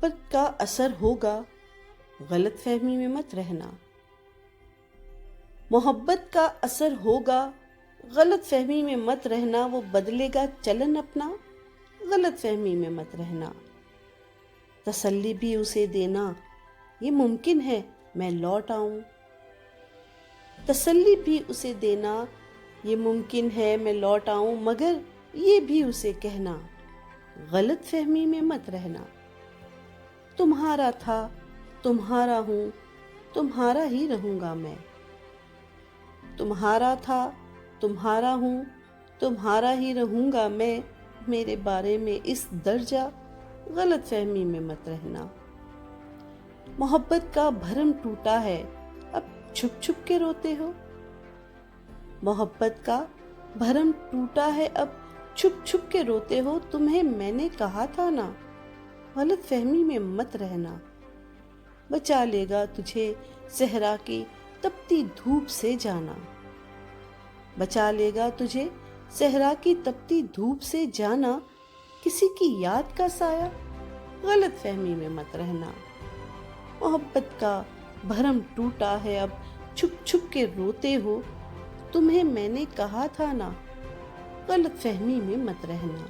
محبت کا اثر ہوگا، غلط فہمی میں مت رہنا۔ محبت کا اثر ہوگا، غلط فہمی میں مت رہنا۔ وہ بدلے گا چلن اپنا، غلط فہمی میں مت رہنا۔ تسلی بھی اسے دینا، یہ ممکن ہے میں لوٹ آؤں۔ تسلی بھی اسے دینا، یہ ممکن ہے میں لوٹ آؤں، مگر یہ بھی اسے کہنا، غلط فہمی میں مت رہنا۔ تمہارا تھا، تمہارا ہوں، تمہارا ہی رہوں گا میں۔ تمہارا تھا، تمہارا ہوں، تمہارا ہی رہوں گا میں۔ میرے بارے میں اس درجہ غلط فہمی میں مت رہنا۔ محبت کا بھرم ٹوٹا ہے، اب چھپ چھپ کے روتے ہو۔ محبت کا بھرم ٹوٹا ہے، اب چھپ چھپ کے روتے ہو۔ تمہیں میں نے کہا تھا نا، غلط فہمی میں مت رہنا۔ بچا لے گا تجھے صحرا کی تپتی دھوپ سے جانا۔ بچا لے گا تجھے صحرا کی تپتی دھوپ سے جانا۔ کسی کی یاد کا سایہ، غلط فہمی میں مت رہنا۔ محبت کا بھرم ٹوٹا ہے، اب چھپ چھپ کے روتے ہو۔ تمہیں میں نے کہا تھا نا، غلط فہمی میں مت رہنا۔